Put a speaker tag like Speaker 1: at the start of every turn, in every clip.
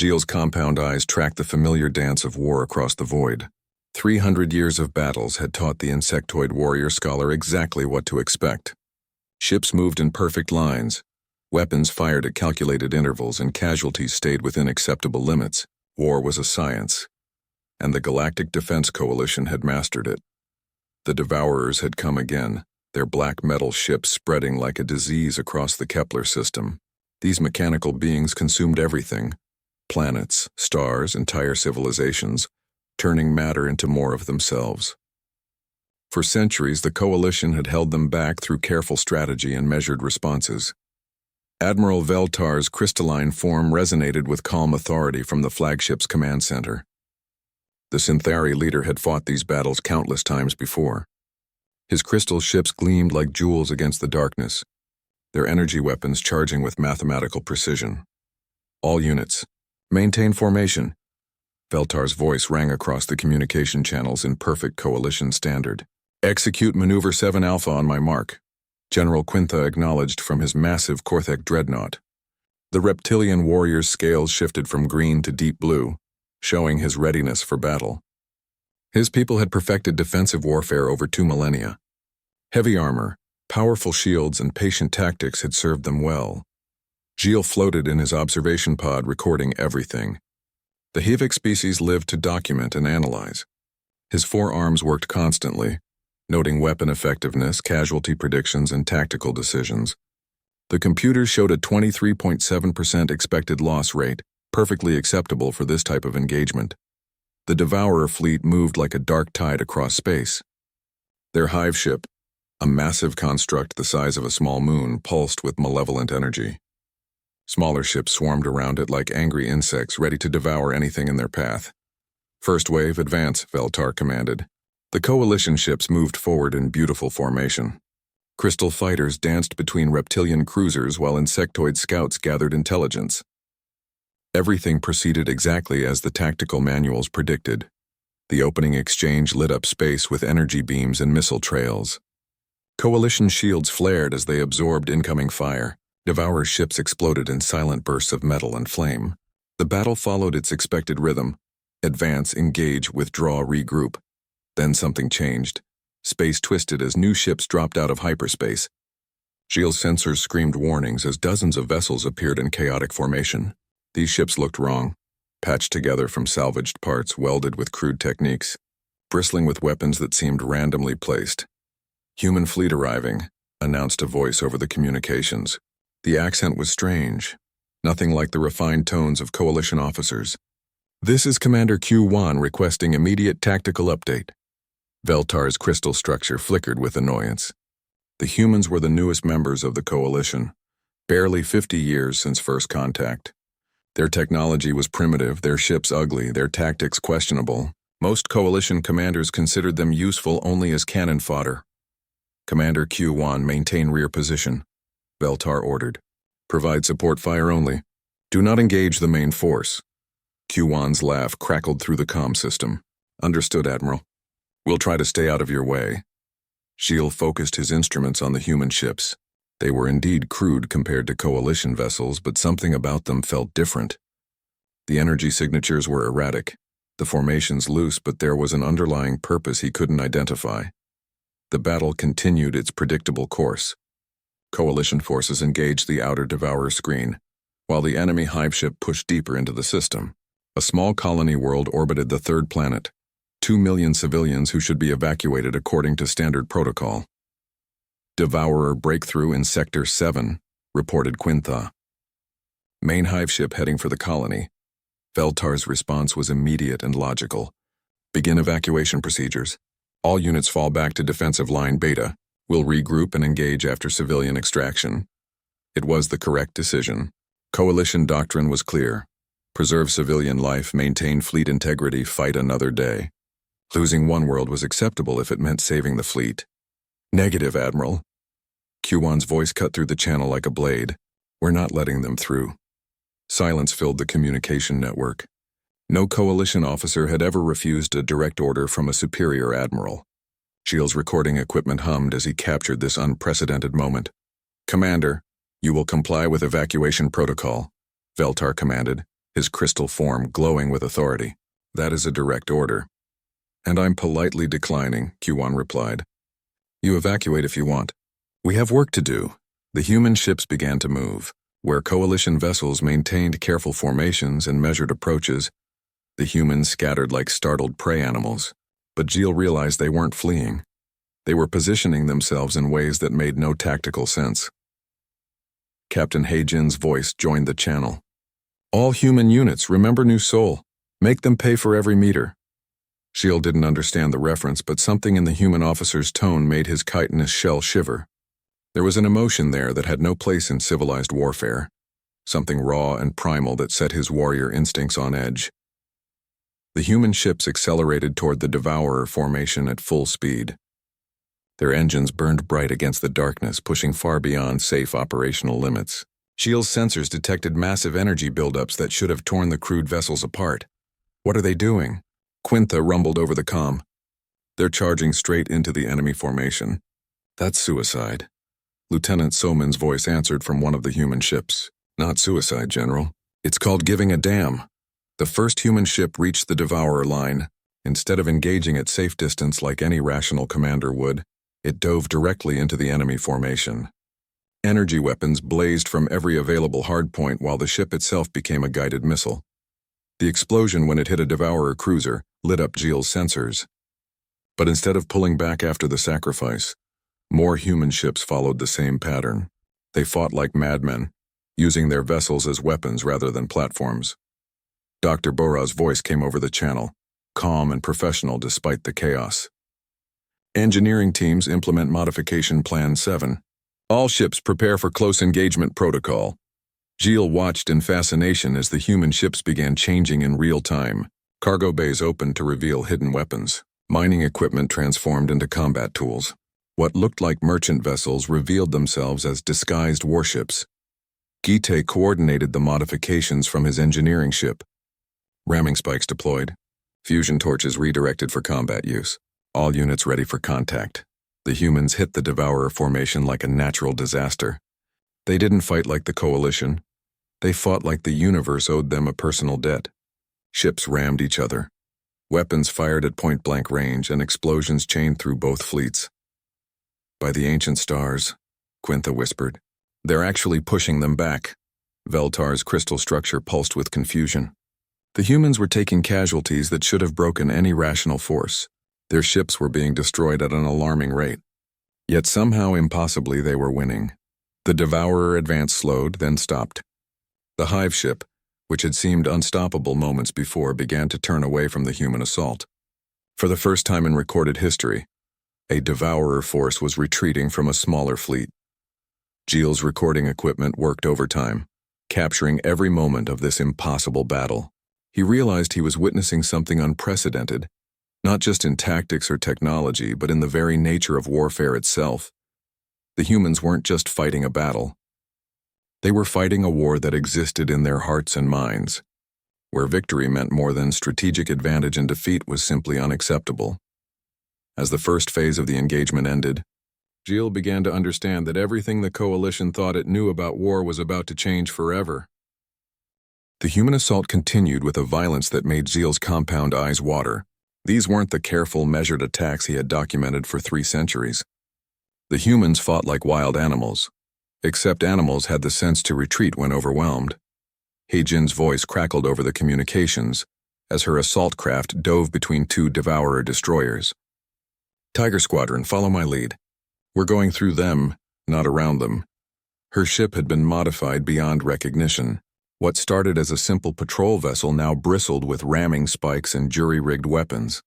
Speaker 1: Gilles' compound eyes tracked the familiar dance of war across the void. 300 years of battles had taught the insectoid warrior scholar exactly what to expect. Ships moved in perfect lines, weapons fired at calculated intervals, and casualties stayed within acceptable limits. War was a science, and the Galactic Defense Coalition had mastered it. The Devourers had come again, their black metal ships spreading like a disease across the Kepler system. These mechanical beings consumed everything: planets, stars, entire civilizations, turning matter into more of themselves. For centuries, the Coalition had held them back through careful strategy and measured responses. Admiral Veltar's crystalline form resonated with calm authority from the flagship's command center. The Synthari leader had fought these battles countless times before. His crystal ships gleamed like jewels against the darkness, their energy weapons charging with mathematical precision. All units, maintain formation. Veltar's voice rang across the communication channels in perfect Coalition standard. Execute Maneuver 7 Alpha on my mark, General Quintha acknowledged from his massive Korthek dreadnought. The reptilian warrior's scales shifted from green to deep blue, showing his readiness for battle. His people had perfected defensive warfare over 2 millennia. Heavy armor, powerful shields, and patient tactics had served them well. Gilles floated in his observation pod, recording everything. The Hivik species lived to document and analyze. His 4 arms worked constantly, noting weapon effectiveness, casualty predictions, and tactical decisions. The computers showed a 23.7% expected loss rate, perfectly acceptable for this type of engagement. The Devourer fleet moved like a dark tide across space. Their hive ship, a massive construct the size of a small moon, pulsed with malevolent energy. Smaller ships swarmed around it like angry insects ready to devour anything in their path. First wave, advance, Veltar commanded. The Coalition ships moved forward in beautiful formation. Crystal fighters danced between reptilian cruisers while insectoid scouts gathered intelligence. Everything proceeded exactly as the tactical manuals predicted. The opening exchange lit up space with energy beams and missile trails. Coalition shields flared as they absorbed incoming fire. Devourer ships exploded in silent bursts of metal and flame. The battle followed its expected rhythm: advance, engage, withdraw, regroup. Then something changed. Space twisted as new ships dropped out of hyperspace. Gilles' sensors screamed warnings as dozens of vessels appeared in chaotic formation. These ships looked wrong, patched together from salvaged parts welded with crude techniques, bristling with weapons that seemed randomly placed. Human fleet arriving, announced a voice over the communications. The accent was strange, nothing like the refined tones of Coalition officers. This is Commander Q1 requesting immediate tactical update. Veltar's crystal structure flickered with annoyance. The humans were the newest members of the Coalition, barely 50 years since first contact. Their technology was primitive, their ships ugly, their tactics questionable. Most Coalition commanders considered them useful only as cannon fodder. Commander Q1, maintain rear position, Veltar ordered. Provide support fire only. Do not engage the main force. Q1's laugh crackled through the comm system. Understood, Admiral. We'll try to stay out of your way. Gilles focused his instruments on the human ships. They were indeed crude compared to Coalition vessels, but something about them felt different. The energy signatures were erratic, the formations loose, but there was an underlying purpose he couldn't identify. The battle continued its predictable course. Coalition forces engaged the outer Devourer screen, while the enemy hive ship pushed deeper into the system. A small colony world orbited the third planet. 2 million civilians who should be evacuated according to standard protocol. Devourer breakthrough in Sector 7, reported Quintha. Main hive ship heading for the colony. Veltar's response was immediate and logical. Begin evacuation procedures. All units fall back to defensive line Beta. We'll regroup and engage after civilian extraction. It was the correct decision. Coalition doctrine was clear. Preserve civilian life, maintain fleet integrity, fight another day. Losing one world was acceptable if it meant saving the fleet. Negative, Admiral. Q1's voice cut through the channel like a blade. We're not letting them through. Silence filled the communication network. No Coalition officer had ever refused a direct order from a superior admiral. Gilles' recording equipment hummed as he captured this unprecedented moment. Commander, you will comply with evacuation protocol, Veltar commanded. his crystal form glowing with authority. "That is a direct order." "And I'm politely declining," Q1 replied. "You evacuate if you want. We have work to do." The human ships began to move. Where coalition vessels maintained careful formations and measured approaches, the humans scattered like startled prey animals. But Jill realized they weren't fleeing. They were positioning themselves in ways that made no tactical sense. Captain Heijin's voice joined the channel. "All human units, remember New Seoul. Make them pay for every meter." Jill didn't understand the reference, but something in the human officer's tone made his chitinous shell shiver. There was an emotion there that had no place in civilized warfare, something raw and primal that set his warrior instincts on edge. The human ships accelerated toward the Devourer formation at full speed. Their engines burned bright against the darkness, pushing far beyond safe operational limits. Jill's sensors detected massive energy buildups that should have torn the crewed vessels apart. "What are they doing?" Quintha rumbled over the comm. "They're charging straight into the enemy formation." "That's suicide." Lieutenant Soman's voice answered from one of the human ships. "Not suicide, General. It's called giving a damn." The first human ship reached the Devourer line. Instead of engaging at safe distance like any rational commander would, it dove directly into the enemy formation. Energy weapons blazed from every available hardpoint while the ship itself became a guided missile. The explosion when it hit a Devourer cruiser lit up Jill's sensors. But instead of pulling back after the sacrifice, more human ships followed the same pattern. They fought like madmen, using their vessels as weapons rather than platforms. Dr. Bora's voice came over the channel, calm and professional despite the chaos. "Engineering teams implement Modification Plan 7. All ships prepare for close engagement protocol." Jill watched in fascination as the human ships began changing in real time. Cargo bays opened to reveal hidden weapons. Mining equipment transformed into combat tools. What looked like merchant vessels revealed themselves as disguised warships. Gite coordinated the modifications from his engineering ship. Ramming spikes deployed. Fusion torches redirected for combat use. All units ready for contact. The humans hit the Devourer formation like a natural disaster. They didn't fight like the Coalition. They fought like the universe owed them a personal debt. Ships rammed each other. Weapons fired at point-blank range and explosions chained through both fleets. "By the ancient stars," Quintha whispered. "They're actually pushing them back." Veltar's crystal structure pulsed with confusion. The humans were taking casualties that should have broken any rational force. Their ships were being destroyed at an alarming rate. Yet somehow impossibly they were winning. The Devourer advance slowed, then stopped. The Hive ship, which had seemed unstoppable moments before, began to turn away from the human assault. For the first time in recorded history, a Devourer force was retreating from a smaller fleet. Jill's recording equipment worked overtime, capturing every moment of this impossible battle. He realized he was witnessing something unprecedented, not just in tactics or technology, but in the very nature of warfare itself. The humans weren't just fighting a battle. They were fighting a war that existed in their hearts and minds, where victory meant more than strategic advantage and defeat was simply unacceptable. As the first phase of the engagement ended, Jill began to understand that everything the Coalition thought it knew about war was about to change forever. The human assault continued with a violence that made Jill's compound eyes water. These weren't the careful, measured attacks he had documented for 3 centuries. The humans fought like wild animals, except animals had the sense to retreat when overwhelmed. Heijin's voice crackled over the communications as her assault craft dove between 2 Devourer destroyers. "Tiger Squadron, follow my lead. We're going through them, not around them." Her ship had been modified beyond recognition. What started as a simple patrol vessel now bristled with ramming spikes and jury-rigged weapons.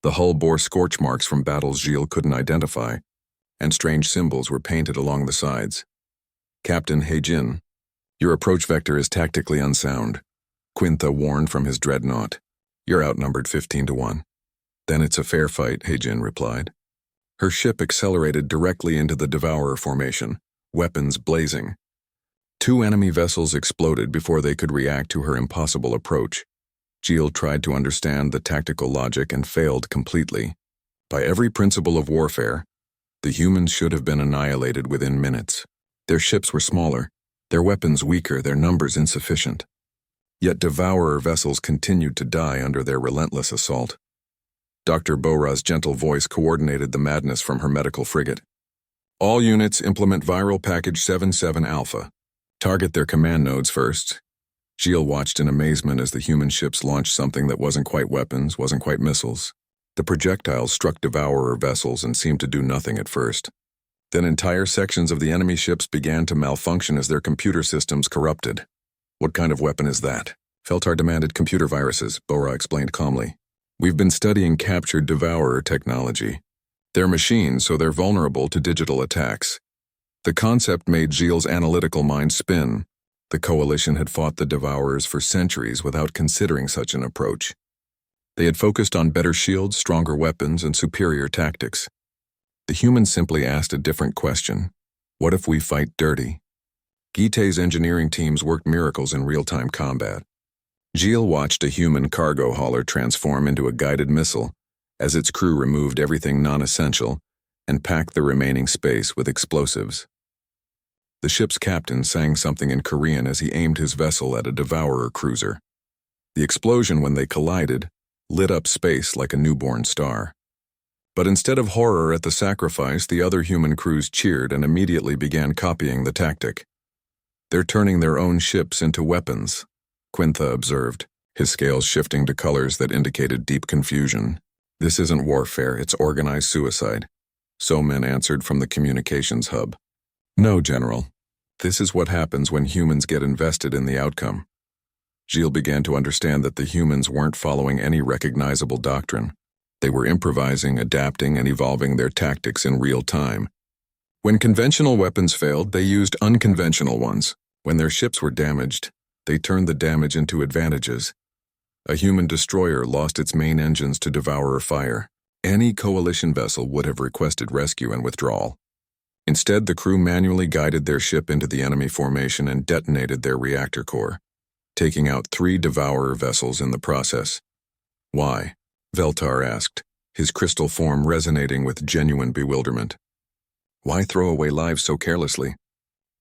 Speaker 1: The hull bore scorch marks from battles Jill couldn't identify, and strange symbols were painted along the sides. "Captain Heijin, your approach vector is tactically unsound," Quintha warned from his dreadnought. "You're outnumbered 15-1. "Then it's a fair fight," Heijin replied. Her ship accelerated directly into the Devourer formation, weapons blazing. 2 enemy vessels exploded before they could react to her impossible approach. Jill tried to understand the tactical logic and failed completely. By every principle of warfare, the humans should have been annihilated within minutes. Their ships were smaller, their weapons weaker, their numbers insufficient. Yet Devourer vessels continued to die under their relentless assault. Dr. Bora's gentle voice coordinated the madness from her medical frigate. All units implement Viral Package 77 Alpha. Target their command nodes first. Gilles watched in amazement as the human ships launched something that wasn't quite weapons, wasn't quite missiles. The projectiles struck Devourer vessels and seemed to do nothing at first. Then entire sections of the enemy ships began to malfunction as their computer systems corrupted. What kind of weapon is that? Feltar demanded. Computer viruses, Bora explained calmly. We've been studying captured Devourer technology. They're machines, so they're vulnerable to digital attacks. The concept made Gilles' analytical mind spin. The Coalition had fought the Devourers for centuries without considering such an approach. They had focused on better shields, stronger weapons, and superior tactics. The humans simply asked a different question. What if we fight dirty? Guite's engineering teams worked miracles in real-time combat. Gilles watched a human cargo hauler transform into a guided missile as its crew removed everything non-essential and packed the remaining space with explosives. The ship's captain sang something in Korean as he aimed his vessel at a Devourer cruiser. The explosion, when they collided, lit up space like a newborn star. But instead of horror at the sacrifice, the other human crews cheered and immediately began copying the tactic. They're turning their own ships into weapons, Quintha observed, his scales shifting to colors that indicated deep confusion. This isn't warfare, it's organized suicide, Somin answered from the communications hub. No, General. This is what happens when humans get invested in the outcome. Gilles began to understand that the humans weren't following any recognizable doctrine. They were improvising, adapting, and evolving their tactics in real time. When conventional weapons failed, they used unconventional ones. When their ships were damaged, they turned the damage into advantages. A human destroyer lost its main engines to Devourer fire. Any Coalition vessel would have requested rescue and withdrawal. Instead, the crew manually guided their ship into the enemy formation and detonated their reactor core, taking out 3 Devourer vessels in the process. Why? Veltar asked, his crystal form resonating with genuine bewilderment. Why throw away lives so carelessly?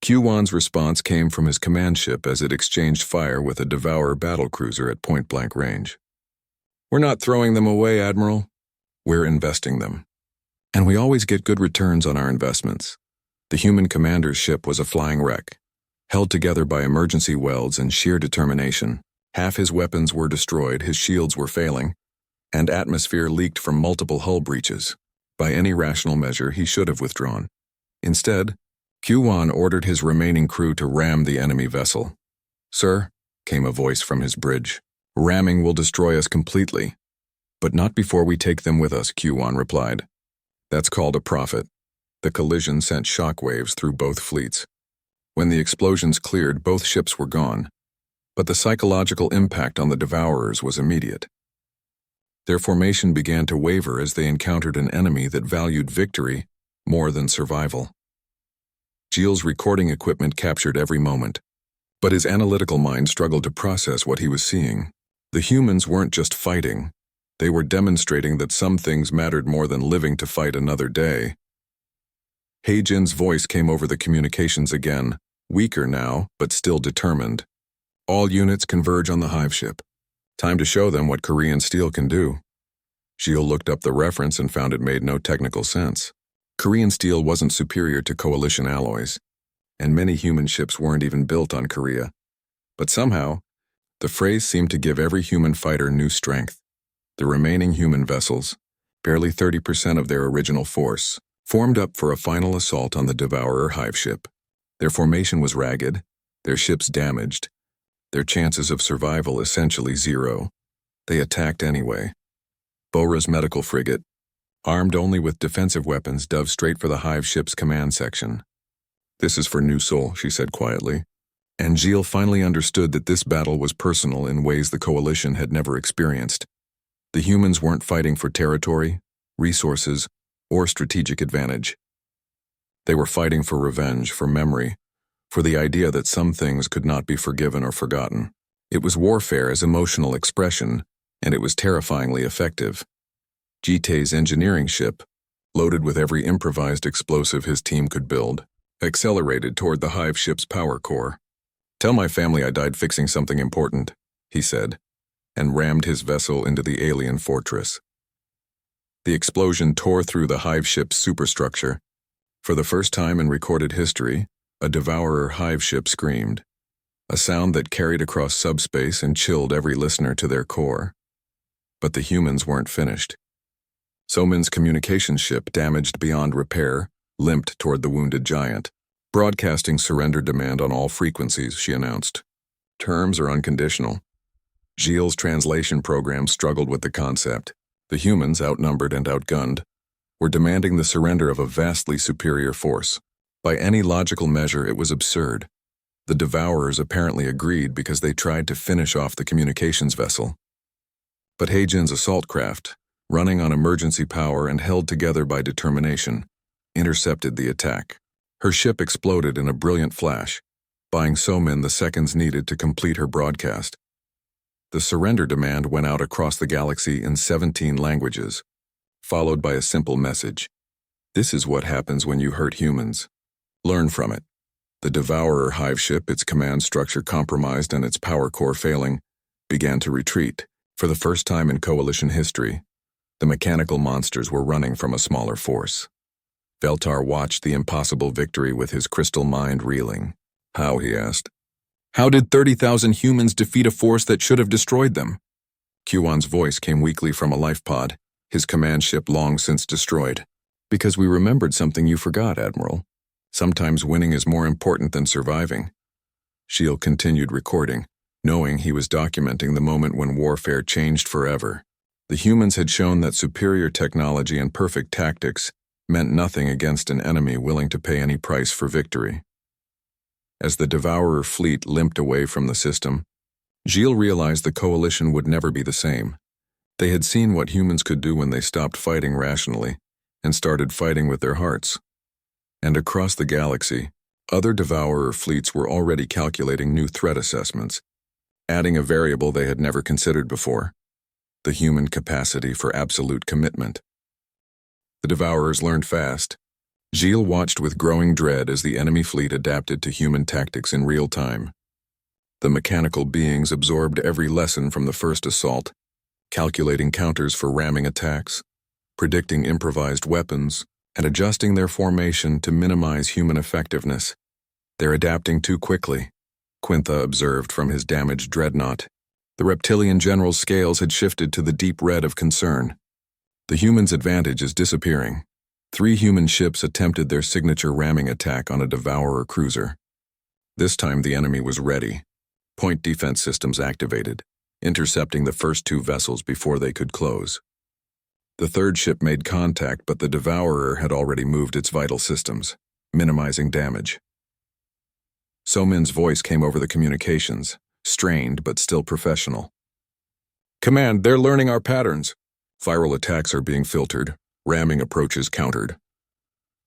Speaker 1: Q-Wan's response came from his command ship as it exchanged fire with a Devourer battlecruiser at point-blank range. We're not throwing them away, Admiral. We're investing them. And we always get good returns on our investments. The human commander's ship was a flying wreck, held together by emergency welds and sheer determination. Half his weapons were destroyed, his shields were failing, and atmosphere leaked from multiple hull breaches. By any rational measure, he should have withdrawn. Instead, Q-Wan ordered his remaining crew to ram the enemy vessel. Sir, came a voice from his bridge. Ramming will destroy us completely. But not before we take them with us, Q-Wan replied. That's called a profit. The collision sent shockwaves through both fleets. When the explosions cleared, both ships were gone. But the psychological impact on the Devourers was immediate. Their formation began to waver as they encountered an enemy that valued victory more than survival. Gilles' recording equipment captured every moment, but his analytical mind struggled to process what he was seeing. The humans weren't just fighting. They were demonstrating that some things mattered more than living to fight another day. Heijin's voice came over the communications again, weaker now, but still determined. All units converge on the hive ship. Time to show them what Korean steel can do. Gilles looked up the reference and found it made no technical sense. Korean steel wasn't superior to Coalition alloys, and many human ships weren't even built on Korea. But somehow, the phrase seemed to give every human fighter new strength. The remaining human vessels, barely 30% of their original force, formed up for a final assault on the Devourer hive ship. Their formation was ragged, their ships damaged, their chances of survival essentially zero. They attacked anyway. Bora's medical frigate, armed only with defensive weapons, dove straight for the hive ship's command section. This is for New Seoul, she said quietly. And Gilles finally understood that this battle was personal in ways the Coalition had never experienced. The humans weren't fighting for territory, resources, or strategic advantage. They were fighting for revenge, for memory, for the idea that some things could not be forgiven or forgotten. It was warfare as emotional expression, and it was terrifyingly effective. Jite's engineering ship, loaded with every improvised explosive his team could build, accelerated toward the hive ship's power core. Tell my family I died fixing something important, he said, and rammed his vessel into the alien fortress. The explosion tore through the hive ship's superstructure. For the first time in recorded history, a Devourer hive ship screamed, a sound that carried across subspace and chilled every listener to their core. But the humans weren't finished. Somin's communications ship, damaged beyond repair, limped toward the wounded giant. Broadcasting surrender demand on all frequencies, she announced. Terms are unconditional. Gilles' translation program struggled with the concept. The humans, outnumbered and outgunned, were demanding the surrender of a vastly superior force. By any logical measure, it was absurd. The Devourers apparently agreed because they tried to finish off the communications vessel. But Heijin's assault craft, running on emergency power and held together by determination, intercepted the attack. Her ship exploded in a brilliant flash, buying Somin the seconds needed to complete her broadcast. The surrender demand went out across the galaxy in 17 languages, followed by a simple message. This is what happens when you hurt humans. Learn from it. The Devourer hive ship, its command structure compromised and its power core failing, began to retreat. For the first time in Coalition history, the mechanical monsters were running from a smaller force. Veltar watched the impossible victory with his crystal mind reeling. How, he asked. How did 30,000 humans defeat a force that should have destroyed them? Qiwan's voice came weakly from a life pod, his command ship long since destroyed. Because we remembered something you forgot, Admiral. Sometimes winning is more important than surviving. Shield continued recording, knowing he was documenting the moment when warfare changed forever. The humans had shown that superior technology and perfect tactics meant nothing against an enemy willing to pay any price for victory. As the Devourer fleet limped away from the system, Gilles realized the Coalition would never be the same. They had seen what humans could do when they stopped fighting rationally and started fighting with their hearts. And across the galaxy, other Devourer fleets were already calculating new threat assessments, adding a variable they had never considered before: the human capacity for absolute commitment. The Devourers learned fast. Gilles watched with growing dread as the enemy fleet adapted to human tactics in real time. The mechanical beings absorbed every lesson from the first assault, calculating counters for ramming attacks, predicting improvised weapons, and adjusting their formation to minimize human effectiveness. They're adapting too quickly, Quintha observed from his damaged dreadnought. The reptilian general's scales had shifted to the deep red of concern. The humans' advantage is disappearing. 3 human ships attempted their signature ramming attack on a Devourer cruiser. This time the enemy was ready. Point defense systems activated, intercepting the first 2 vessels before they could close. The 3rd ship made contact, but the Devourer had already moved its vital systems, minimizing damage. Somin's voice came over the communications, strained but still professional. Command, they're learning our patterns. Viral attacks are being filtered, ramming approaches countered.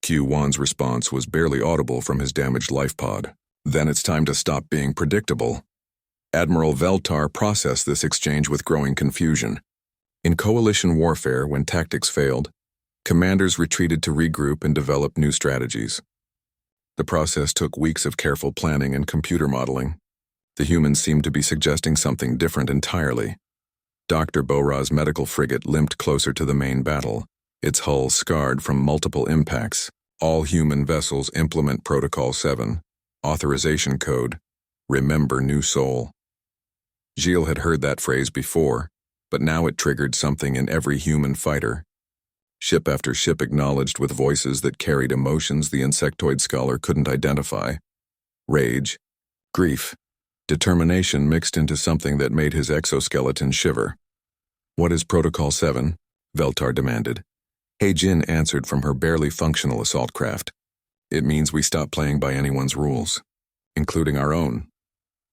Speaker 1: Q1's response was barely audible from his damaged life pod. Then it's time to stop being predictable. Admiral Veltar processed this exchange with growing confusion. In coalition warfare, when tactics failed, commanders retreated to regroup and develop new strategies. The process took weeks of careful planning and computer modeling. The humans seemed to be suggesting something different entirely. Dr. Bora's medical frigate limped closer to the main battle, its hull scarred from multiple impacts. All human vessels implement Protocol 7, authorization code, remember new soul. Gilles had heard that phrase before, but now it triggered something in every human fighter. Ship after ship acknowledged with voices that carried emotions the insectoid scholar couldn't identify. Rage, grief, determination mixed into something that made his exoskeleton shiver. What is Protocol 7? Veltar demanded. Heijin answered from her barely functional assault craft. It means we stop playing by anyone's rules, including our own.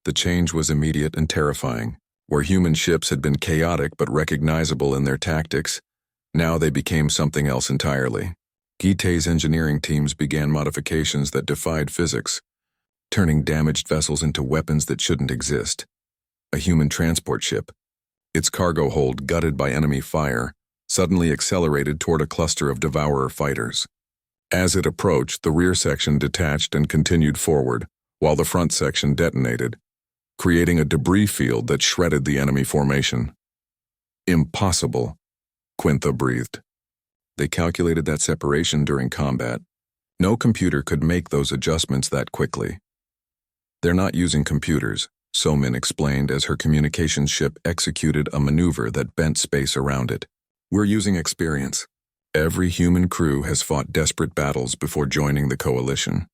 Speaker 1: The change was immediate and terrifying. Where human ships had been chaotic but recognizable in their tactics, now they became something else entirely. Gite's engineering teams began modifications that defied physics, turning damaged vessels into weapons that shouldn't exist. A human transport ship, its cargo hold gutted by enemy fire, suddenly accelerated toward a cluster of Devourer fighters. As it approached, the rear section detached and continued forward, while the front section detonated. creating a debris field that shredded the enemy formation. Impossible, Quintha breathed. They calculated that separation during combat. No computer could make those adjustments that quickly. They're not using computers, So-Min explained as her communications ship executed a maneuver that bent space around it. We're using experience. Every human crew has fought desperate battles before joining the coalition.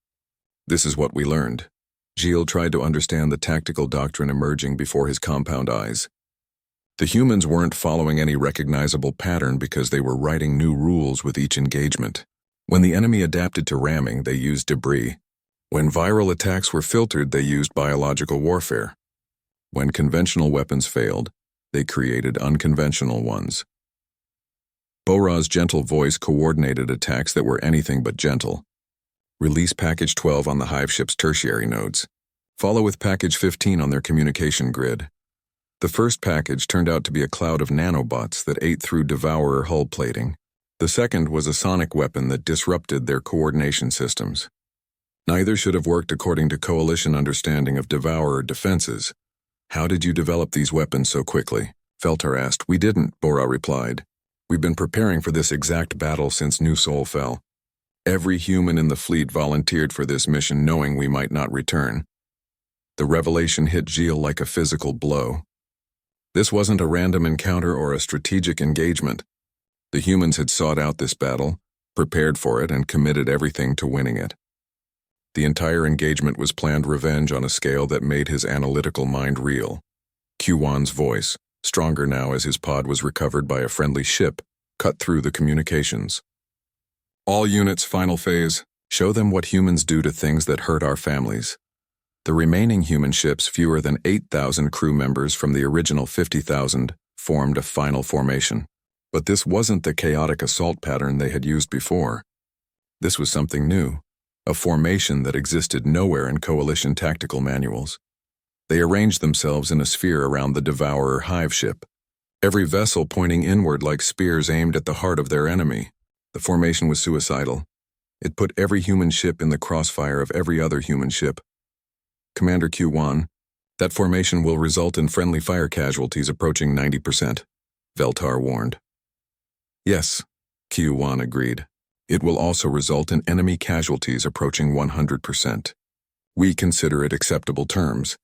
Speaker 1: This is what we learned. Gilles tried to understand the tactical doctrine emerging before his compound eyes. The humans weren't following any recognizable pattern because they were writing new rules with each engagement. When the enemy adapted to ramming, they used debris. When viral attacks were filtered, they used biological warfare. When conventional weapons failed, they created unconventional ones. Bora's gentle voice coordinated attacks that were anything but gentle. Release Package 12 on the hive ship's tertiary nodes. Follow with Package 15 on their communication grid. The first package turned out to be a cloud of nanobots that ate through Devourer hull plating. The second was a sonic weapon that disrupted their coordination systems. Neither should have worked according to Coalition understanding of Devourer defenses. How did you develop these weapons so quickly? Feltar asked. We didn't, Bora replied. We've been preparing for this exact battle since New Sol fell. Every human in the fleet volunteered for this mission knowing we might not return. The revelation hit Gilles like a physical blow. This wasn't a random encounter or a strategic engagement. The humans had sought out this battle, prepared for it, and committed everything to winning it. The entire engagement was planned revenge on a scale that made his analytical mind reel. Q-Wan's voice, stronger now as his pod was recovered by a friendly ship, cut through the communications. All units, final phase. Show them what humans do to things that hurt our families. The remaining human ships, fewer than 8,000 crew members from the original 50,000, formed a final formation. But this wasn't the chaotic assault pattern they had used before. This was something new, a formation that existed nowhere in Coalition tactical manuals. They arranged themselves in a sphere around the Devourer hive ship, every vessel pointing inward like spears aimed at the heart of their enemy. The formation was suicidal. It put every human ship in the crossfire of every other human ship. Commander Q-Wan, that formation will result in friendly fire casualties approaching 90%, Veltar warned. Yes, Q-Wan agreed. It will also result in enemy casualties approaching 100%. We consider it acceptable terms.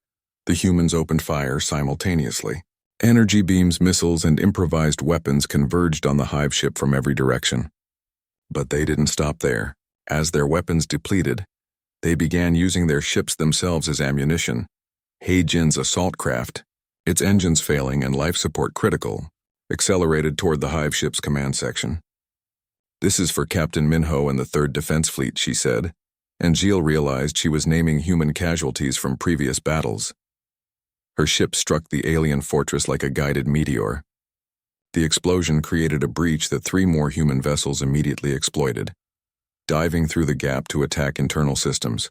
Speaker 1: The humans opened fire simultaneously. Energy beams, missiles, and improvised weapons converged on the hive ship from every direction. But they didn't stop there. As their weapons depleted, they began using their ships themselves as ammunition. Heijin's assault craft, its engines failing and life support critical, accelerated toward the hive ship's command section. This is for Captain Minho and the 3rd Defense Fleet, she said, and Gilles realized she was naming human casualties from previous battles. Her ship struck the alien fortress like a guided meteor. The explosion created a breach that 3 more human vessels immediately exploited, diving through the gap to attack internal systems.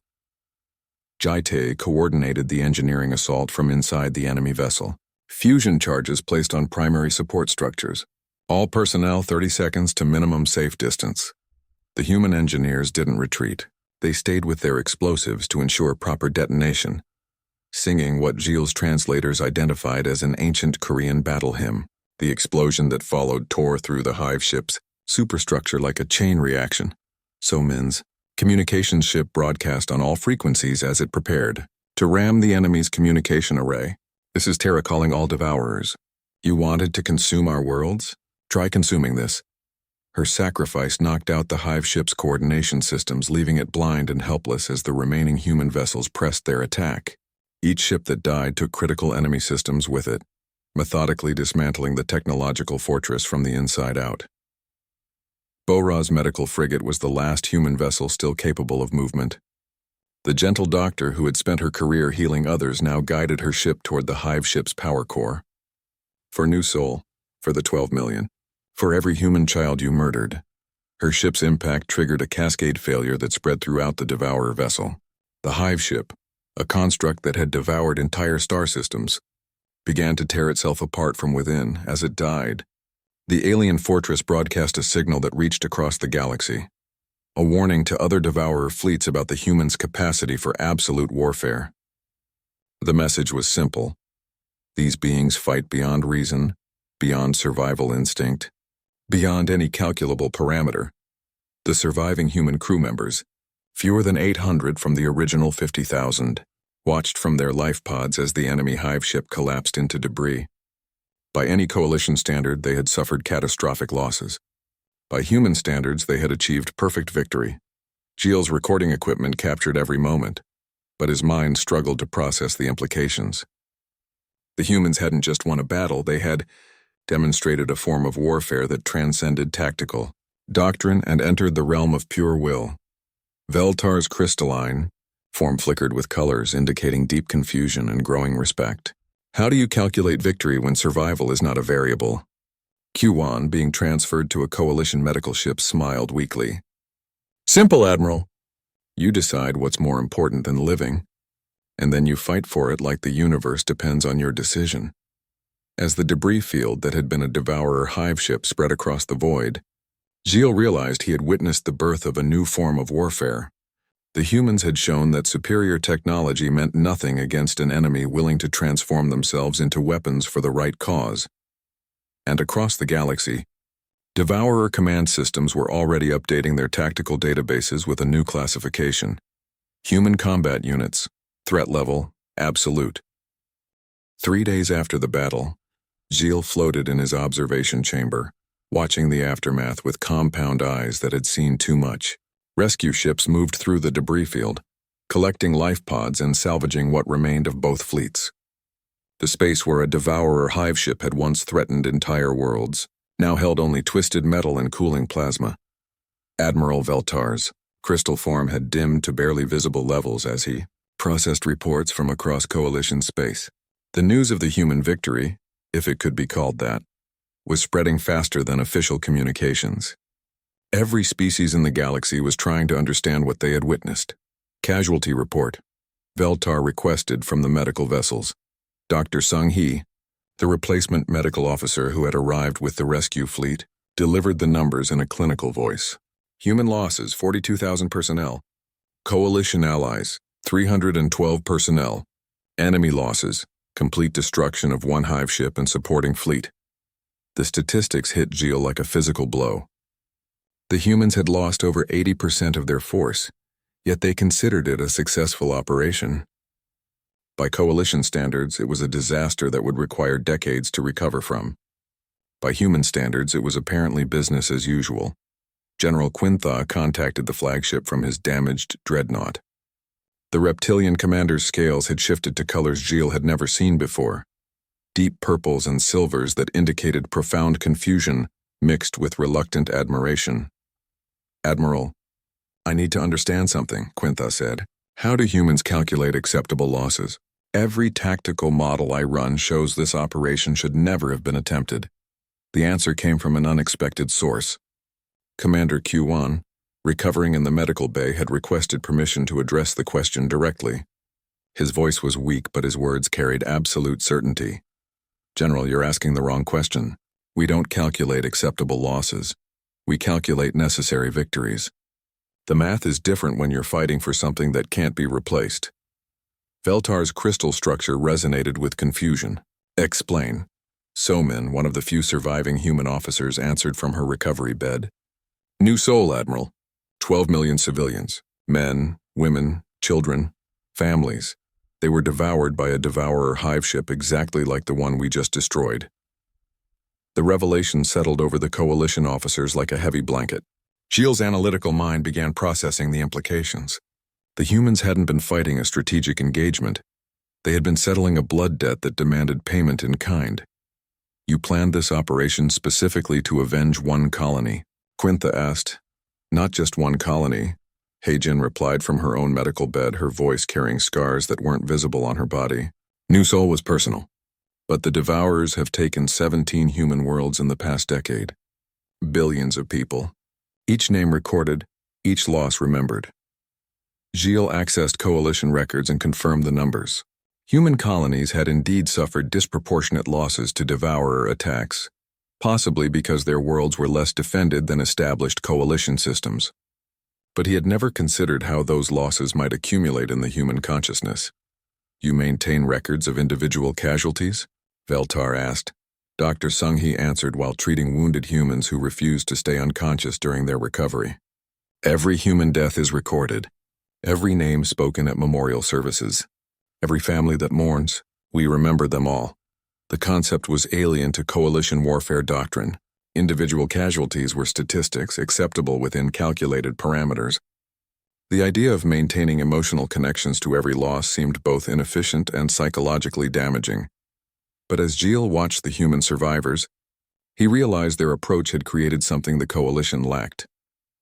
Speaker 1: Jaite coordinated the engineering assault from inside the enemy vessel. Fusion charges placed on primary support structures. All personnel 30 seconds to minimum safe distance. The human engineers didn't retreat. They stayed with their explosives to ensure proper detonation, singing what Gilles' translators identified as an ancient Korean battle hymn. The explosion that followed tore through the hive ship's superstructure like a chain reaction. So-Min's communications ship broadcast on all frequencies as it prepared to ram the enemy's communication array. This is Terra calling all Devourers. You wanted to consume our worlds? Try consuming this. Her sacrifice knocked out the hive ship's coordination systems, leaving it blind and helpless as the remaining human vessels pressed their attack. Each ship that died took critical enemy systems with it, methodically dismantling the technological fortress from the inside out. Bora's medical frigate was the last human vessel still capable of movement. The gentle doctor who had spent her career healing others now guided her ship toward the hive ship's power core. For New Sol, for the 12 million, for every human child you murdered. Her ship's impact triggered a cascade failure that spread throughout the Devourer vessel. The hive ship, a construct that had devoured entire star systems, began to tear itself apart from within as it died. The alien fortress broadcast a signal that reached across the galaxy, a warning to other Devourer fleets about the humans' capacity for absolute warfare. The message was simple. These beings fight beyond reason, beyond survival instinct, beyond any calculable parameter. The surviving human crew members, fewer than 800 from the original 50,000, watched from their life pods as the enemy hive ship collapsed into debris. By any coalition standard, they had suffered catastrophic losses. By human standards, they had achieved perfect victory. Gilles' recording equipment captured every moment, but his mind struggled to process the implications. The humans hadn't just won a battle, they had demonstrated a form of warfare that transcended tactical doctrine and entered the realm of pure will. Veltar's crystalline form flickered with colors indicating deep confusion and growing respect. How do you calculate victory when survival is not a variable? Q1, being transferred to a coalition medical ship, smiled weakly. Simple, Admiral. You decide what's more important than living, and then you fight for it like the universe depends on your decision. As the debris field that had been a devourer hive ship spread across the void, Gilles realized he had witnessed the birth of a new form of warfare. The humans had shown that superior technology meant nothing against an enemy willing to transform themselves into weapons for the right cause. And across the galaxy, Devourer command systems were already updating their tactical databases with a new classification. Human combat units, threat level, absolute. 3 days after the battle, Gilles floated in his observation chamber, watching the aftermath with compound eyes that had seen too much. Rescue ships moved through the debris field, collecting life pods and salvaging what remained of both fleets. The space where a devourer hive ship had once threatened entire worlds now held only twisted metal and cooling plasma. Admiral Veltar's crystal form had dimmed to barely visible levels as he processed reports from across Coalition space. The news of the human victory, if it could be called that, was spreading faster than official communications. Every species in the galaxy was trying to understand what they had witnessed. Casualty report. Veltar requested from the medical vessels. Dr. Sung-hee, the replacement medical officer who had arrived with the rescue fleet, delivered the numbers in a clinical voice. Human losses, 42,000 personnel. Coalition allies, 312 personnel. Enemy losses, complete destruction of one hive ship and supporting fleet. The statistics hit Gilles like a physical blow. The humans had lost over 80% of their force, yet they considered it a successful operation. By Coalition standards, it was a disaster that would require decades to recover from. By human standards, it was apparently business as usual. General Quintha contacted the flagship from his damaged dreadnought. The reptilian commander's scales had shifted to colors Gilles had never seen before. Deep purples and silvers that indicated profound confusion mixed with reluctant admiration. Admiral, I need to understand something, Quintha said. How do humans calculate acceptable losses? Every tactical model I run shows this operation should never have been attempted. The answer came from an unexpected source. Commander Q1, recovering in the medical bay, had requested permission to address the question directly. His voice was weak, but his words carried absolute certainty. General, you're asking the wrong question. We don't calculate acceptable losses. We calculate necessary victories. The math is different when you're fighting for something that can't be replaced. Veltar's crystal structure resonated with confusion. Explain. Somin, one of the few surviving human officers, answered from her recovery bed. New Soul, Admiral. 12 million civilians. Men, women, children, families. They were devoured by a devourer hive ship exactly like the one we just destroyed. The revelation settled over the Coalition officers like a heavy blanket. Gilles' analytical mind began processing the implications. The humans hadn't been fighting a strategic engagement. They had been settling a blood debt that demanded payment in kind. You planned this operation specifically to avenge one colony, Quintha asked. Not just one colony, Heijin replied from her own medical bed, her voice carrying scars that weren't visible on her body. New Soul was personal. But the Devourers have taken 17 human worlds in the past decade. Billions of people. Each name recorded, each loss remembered. Gilles accessed Coalition records and confirmed the numbers. Human colonies had indeed suffered disproportionate losses to Devourer attacks, possibly because their worlds were less defended than established Coalition systems. But he had never considered how those losses might accumulate in the human consciousness. You maintain records of individual casualties? Veltar asked. Dr. Sung-hee answered while treating wounded humans who refused to stay unconscious during their recovery. Every human death is recorded. Every name spoken at memorial services. Every family that mourns, we remember them all. The concept was alien to coalition warfare doctrine. Individual casualties were statistics acceptable within calculated parameters. The idea of maintaining emotional connections to every loss seemed both inefficient and psychologically damaging. But as Gilles watched the human survivors, he realized their approach had created something the coalition lacked: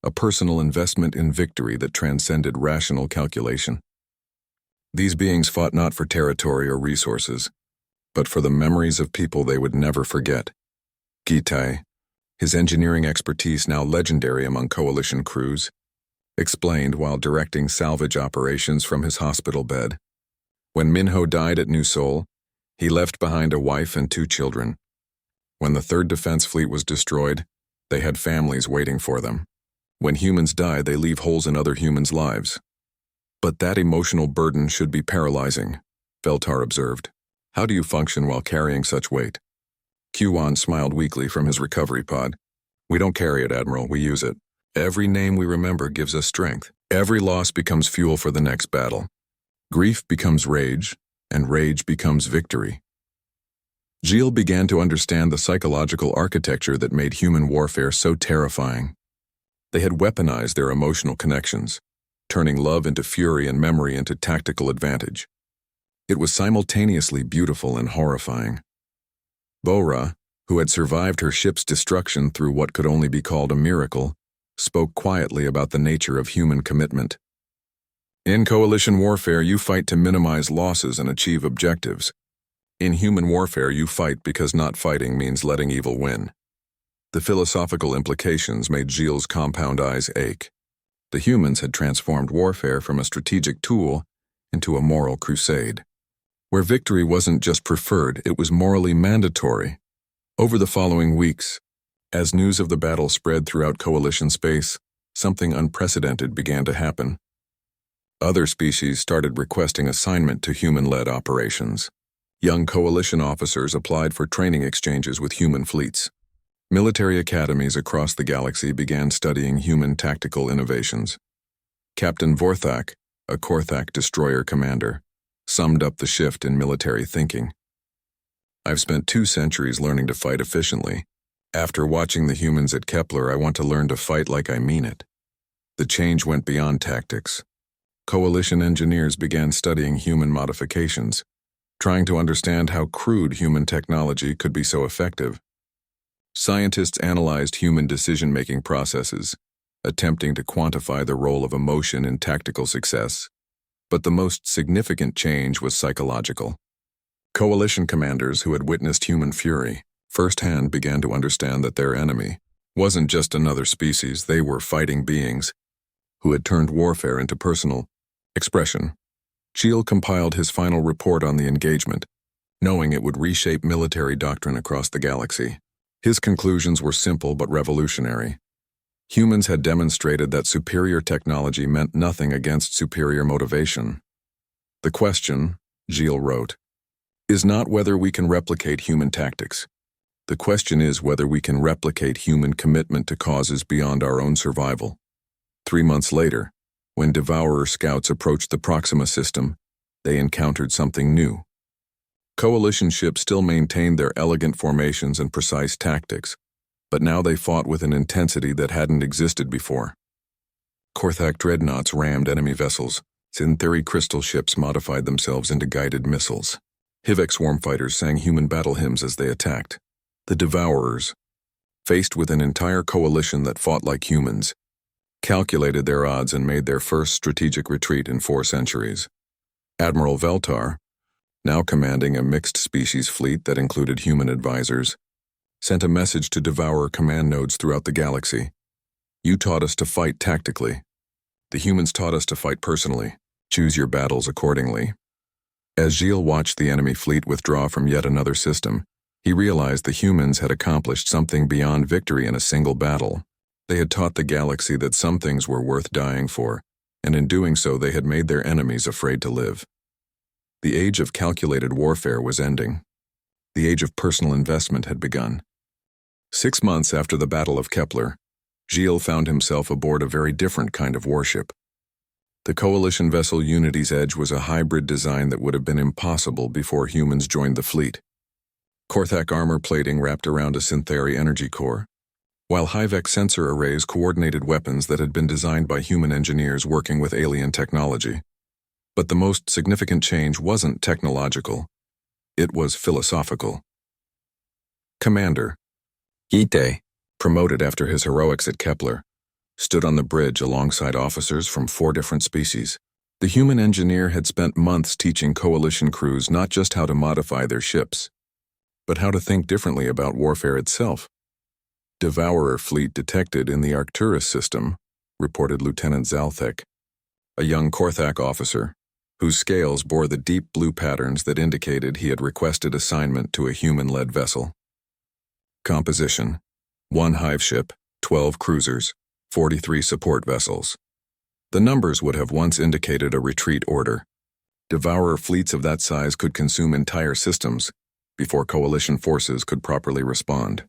Speaker 1: a personal investment in victory that transcended rational calculation. These beings fought not for territory or resources, but for the memories of people they would never forget. Gitai, his engineering expertise now legendary among coalition crews, explained while directing salvage operations from his hospital bed. When Minho died at New Seoul, he left behind a wife and 2 children. When the 3rd Defense Fleet was destroyed, they had families waiting for them. When humans die, they leave holes in other humans' lives. But that emotional burden should be paralyzing, Veltar observed. How do you function while carrying such weight? Q-Wan smiled weakly from his recovery pod. We don't carry it, Admiral, we use it. Every name we remember gives us strength. Every loss becomes fuel for the next battle. Grief becomes rage, and rage becomes victory. Gilles began to understand the psychological architecture that made human warfare so terrifying. They had weaponized their emotional connections, turning love into fury and memory into tactical advantage. It was simultaneously beautiful and horrifying. Bora, who had survived her ship's destruction through what could only be called a miracle, spoke quietly about the nature of human commitment. In coalition warfare, you fight to minimize losses and achieve objectives. In human warfare, you fight because not fighting means letting evil win. The philosophical implications made Gilles' compound eyes ache. The humans had transformed warfare from a strategic tool into a moral crusade, where victory wasn't just preferred, it was morally mandatory. Over the following weeks, as news of the battle spread throughout coalition space, something unprecedented began to happen. Other species started requesting assignment to human-led operations. Young coalition officers applied for training exchanges with human fleets. Military academies across the galaxy began studying human tactical innovations. Captain Vorthak, a Korthak destroyer commander, summed up the shift in military thinking. I've spent 2 centuries learning to fight efficiently. After watching the humans at Kepler, I want to learn to fight like I mean it. The change went beyond tactics. Coalition engineers began studying human modifications, trying to understand how crude human technology could be so effective. Scientists analyzed human decision-making processes, attempting to quantify the role of emotion in tactical success. But the most significant change was psychological. Coalition commanders who had witnessed human fury firsthand began to understand that their enemy wasn't just another species, they were fighting beings who had turned warfare into personal expression. Gilles compiled his final report on the engagement, knowing it would reshape military doctrine across the galaxy. His conclusions were simple but revolutionary. Humans had demonstrated that superior technology meant nothing against superior motivation. The question, Gilles wrote, is not whether we can replicate human tactics. The question is whether we can replicate human commitment to causes beyond our own survival. 3 months later, when Devourer scouts approached the Proxima system, they encountered something new. Coalition ships still maintained their elegant formations and precise tactics, but now they fought with an intensity that hadn't existed before. Korthak dreadnoughts rammed enemy vessels. Syntheri crystal ships modified themselves into guided missiles. Hivek swarm fighters sang human battle hymns as they attacked. The Devourers, faced with an entire coalition that fought like humans, calculated their odds and made their first strategic retreat in 4 centuries. Admiral Veltar, now commanding a mixed-species fleet that included human advisors, sent a message to Devourer command nodes throughout the galaxy. You taught us to fight tactically. The humans taught us to fight personally. Choose your battles accordingly. As Gilles watched the enemy fleet withdraw from yet another system, he realized the humans had accomplished something beyond victory in a single battle. They had taught the galaxy that some things were worth dying for, and in doing so they had made their enemies afraid to live. The age of calculated warfare was ending. The age of personal investment had begun. 6 months after the Battle of Kepler, Gilles found himself aboard a very different kind of warship. The coalition vessel Unity's Edge was a hybrid design that would have been impossible before humans joined the fleet. Korthak armor plating wrapped around a Syntheri energy core, while high-vec sensor arrays coordinated weapons that had been designed by human engineers working with alien technology. But the most significant change wasn't technological. It was philosophical. Commander Gite, promoted after his heroics at Kepler, stood on the bridge alongside officers from 4 different species. The human engineer had spent months teaching coalition crews not just how to modify their ships, but how to think differently about warfare itself. Devourer fleet detected in the Arcturus system, reported Lieutenant Zalthek, a young Korthak officer, whose scales bore the deep blue patterns that indicated he had requested assignment to a human-led vessel. Composition: 1 hive ship, 12 cruisers, 43 support vessels. The numbers would have once indicated a retreat order. Devourer fleets of that size could consume entire systems before coalition forces could properly respond.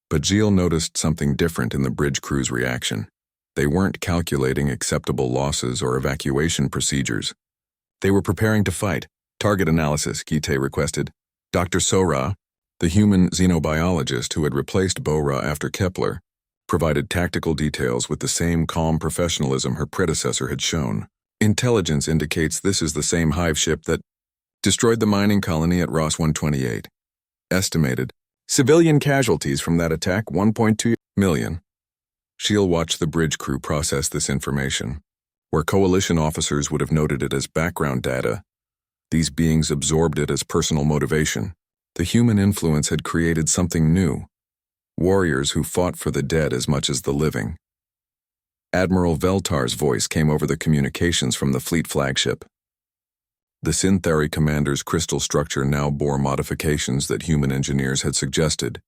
Speaker 1: But Gilles noticed something different in the bridge crew's reaction. They weren't calculating acceptable losses or evacuation procedures. They were preparing to fight. Target analysis, Gite requested. Dr. Sora, the human xenobiologist who had replaced Bora after Kepler, provided tactical details with the same calm professionalism her predecessor had shown. Intelligence indicates this is the same hive ship that destroyed the mining colony at Ross 128. Estimated civilian casualties from that attack 1.2 million. Gilles watched the bridge crew process this information. Where coalition officers would have noted it as background data, these beings absorbed it as personal motivation. The human influence had created something new. Warriors who fought for the dead as much as the living. Admiral Veltar's voice came over the communications from the fleet flagship. The Syntheri commander's crystal structure now bore modifications that human engineers had suggested.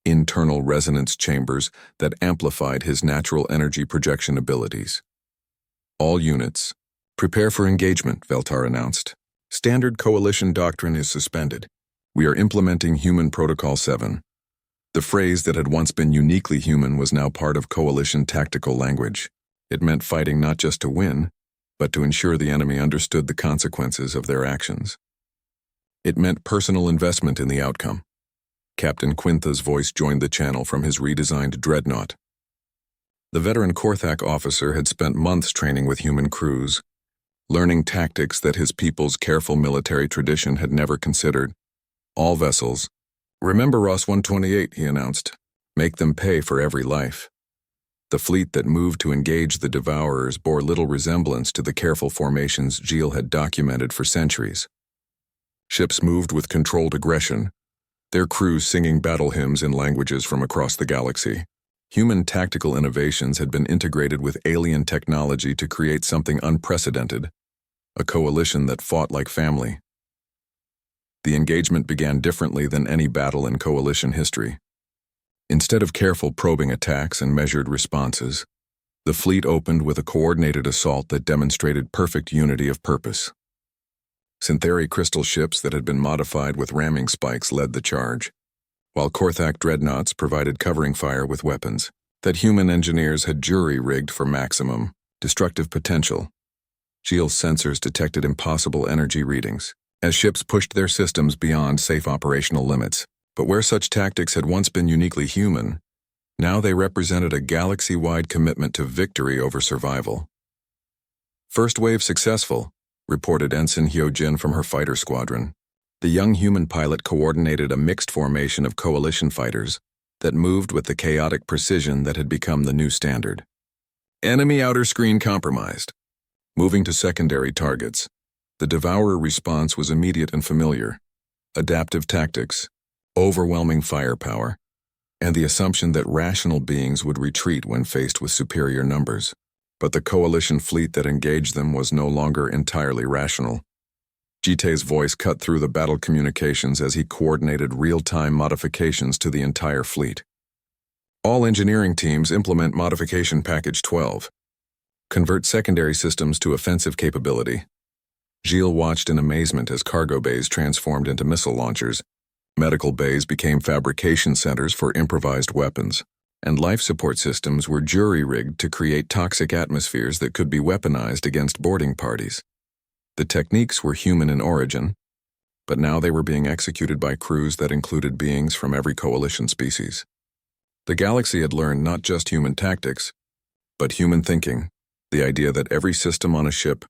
Speaker 1: Internal resonance chambers that amplified his natural energy projection abilities. All units, prepare for engagement, Veltar announced. Standard coalition doctrine is suspended. We are implementing Human Protocol 7. The phrase that had once been uniquely human was now part of coalition tactical language. It meant fighting not just to win, but to ensure the enemy understood the consequences of their actions. It meant personal investment in the outcome. Captain Quintha's voice joined the channel from his redesigned dreadnought. The veteran Korthak officer had spent months training with human crews, learning tactics that his people's careful military tradition had never considered. All vessels, remember Ross 128, he announced, make them pay for every life. The fleet that moved to engage the Devourers bore little resemblance to the careful formations Gilles had documented for centuries. Ships moved with controlled aggression, their crews singing battle hymns in languages from across the galaxy. Human tactical innovations had been integrated with alien technology to create something unprecedented, a coalition that fought like family. The engagement began differently than any battle in coalition history. Instead of careful probing attacks and measured responses, the fleet opened with a coordinated assault that demonstrated perfect unity of purpose. Syntheri crystal ships that had been modified with ramming spikes led the charge, while Korthak dreadnoughts provided covering fire with weapons that human engineers had jury-rigged for maximum destructive potential. Gilles' sensors detected impossible energy readings as ships pushed their systems beyond safe operational limits. But where such tactics had once been uniquely human, now they represented a galaxy-wide commitment to victory over survival. First wave successful, reported Ensign Hyojin from her fighter squadron. The young human pilot coordinated a mixed formation of coalition fighters that moved with the chaotic precision that had become the new standard. Enemy outer screen compromised. Moving to secondary targets, the Devourer response was immediate and familiar. Adaptive tactics, overwhelming firepower, and the assumption that rational beings would retreat when faced with superior numbers. But the coalition fleet that engaged them was no longer entirely rational. Jite's voice cut through the battle communications as he coordinated real-time modifications to the entire fleet. All engineering teams implement Modification Package 12. Convert secondary systems to offensive capability. Gilles watched in amazement as cargo bays transformed into missile launchers, medical bays became fabrication centers for improvised weapons, and life support systems were jury-rigged to create toxic atmospheres that could be weaponized against boarding parties. The techniques were human in origin, but now they were being executed by crews that included beings from every coalition species. The galaxy had learned not just human tactics, but human thinking, the idea that every system on a ship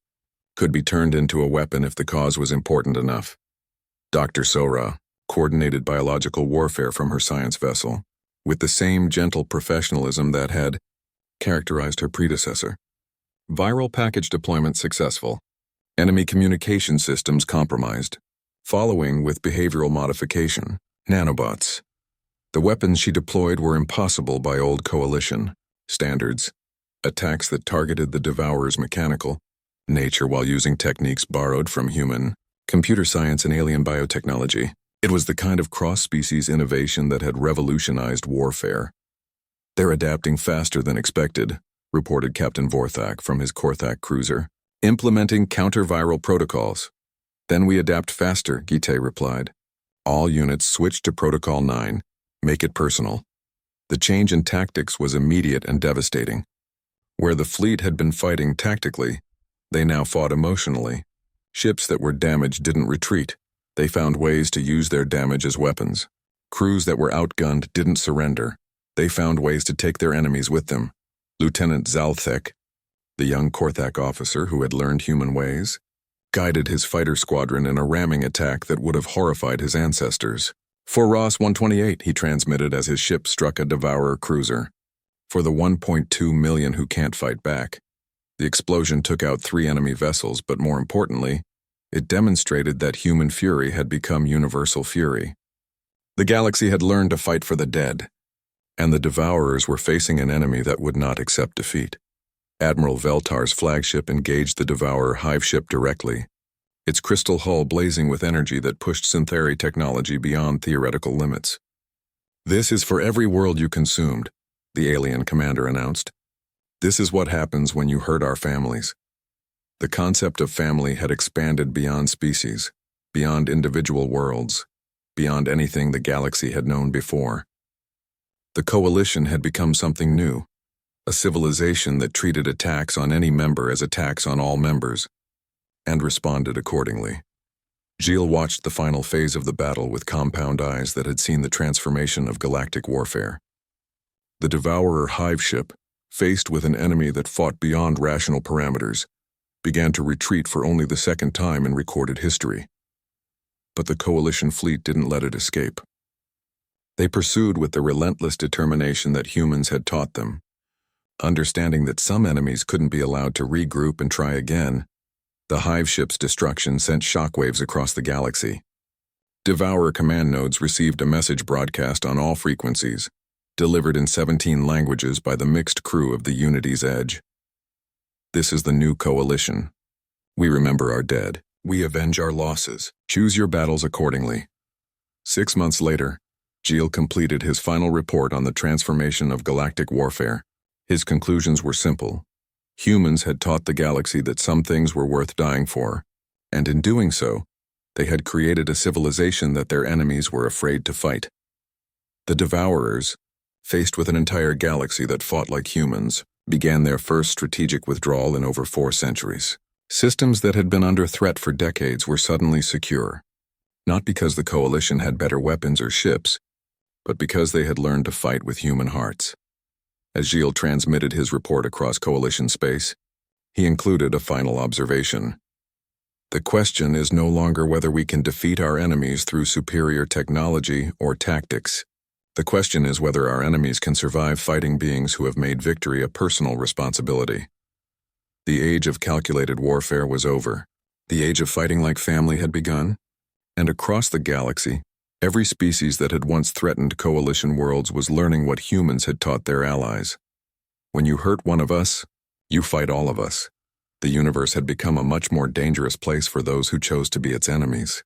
Speaker 1: could be turned into a weapon if the cause was important enough. Dr. Sora coordinated biological warfare from her science vessel, with the same gentle professionalism that had characterized her predecessor. Viral package deployment successful. Enemy communication systems compromised. Following with behavioral modification, nanobots. The weapons she deployed were impossible by old coalition standards. Attacks that targeted the Devourer's mechanical nature while using techniques borrowed from human, computer science, and alien biotechnology. It was the kind of cross-species innovation that had revolutionized warfare. "They're adapting faster than expected," reported Captain Vorthak from his Korthak cruiser. "Implementing counter-viral protocols." "Then we adapt faster," Gite replied. "All units switch to Protocol 9. Make it personal." The change in tactics was immediate and devastating. Where the fleet had been fighting tactically, they now fought emotionally. Ships that were damaged didn't retreat. They found ways to use their damage as weapons. Crews that were outgunned didn't surrender. They found ways to take their enemies with them. Lieutenant Zalthek, the young Korthak officer who had learned human ways, guided his fighter squadron in a ramming attack that would have horrified his ancestors. "For Ross 128, he transmitted as his ship struck a Devourer cruiser. "For the 1.2 million who can't fight back." The explosion took out 3 enemy vessels, but more importantly, it demonstrated that human fury had become universal fury. The galaxy had learned to fight for the dead, and the Devourers were facing an enemy that would not accept defeat. Admiral Veltar's flagship engaged the Devourer hive ship directly, its crystal hull blazing with energy that pushed Syntheri technology beyond theoretical limits. "This is for every world you consumed," the alien commander announced. "This is what happens when you hurt our families." The concept of family had expanded beyond species, beyond individual worlds, beyond anything the galaxy had known before. The Coalition had become something new, a civilization that treated attacks on any member as attacks on all members, and responded accordingly. Gilles watched the final phase of the battle with compound eyes that had seen the transformation of galactic warfare. The Devourer hive ship, faced with an enemy that fought beyond rational parameters, began to retreat for only the second time in recorded history. But the Coalition fleet didn't let it escape. They pursued with the relentless determination that humans had taught them. Understanding that some enemies couldn't be allowed to regroup and try again, the hive ship's destruction sent shockwaves across the galaxy. Devourer command nodes received a message broadcast on all frequencies, delivered in 17 languages by the mixed crew of the Unity's Edge. "This is the new Coalition. We remember our dead. We avenge our losses. Choose your battles accordingly." 6 months later, Gilles completed his final report on the transformation of galactic warfare. His conclusions were simple. Humans had taught the galaxy that some things were worth dying for, and in doing so, they had created a civilization that their enemies were afraid to fight. The Devourers, faced with an entire galaxy that fought like humans, began their first strategic withdrawal in over 4 centuries. Systems that had been under threat for decades were suddenly secure, not because the Coalition had better weapons or ships, but because they had learned to fight with human hearts. As Gilles transmitted his report across Coalition space, he included a final observation. "The question is no longer whether we can defeat our enemies through superior technology or tactics. The question is whether our enemies can survive fighting beings who have made victory a personal responsibility." The age of calculated warfare was over. The age of fighting like family had begun, and across the galaxy, every species that had once threatened Coalition worlds was learning what humans had taught their allies. When you hurt one of us, you fight all of us. The universe had become a much more dangerous place for those who chose to be its enemies.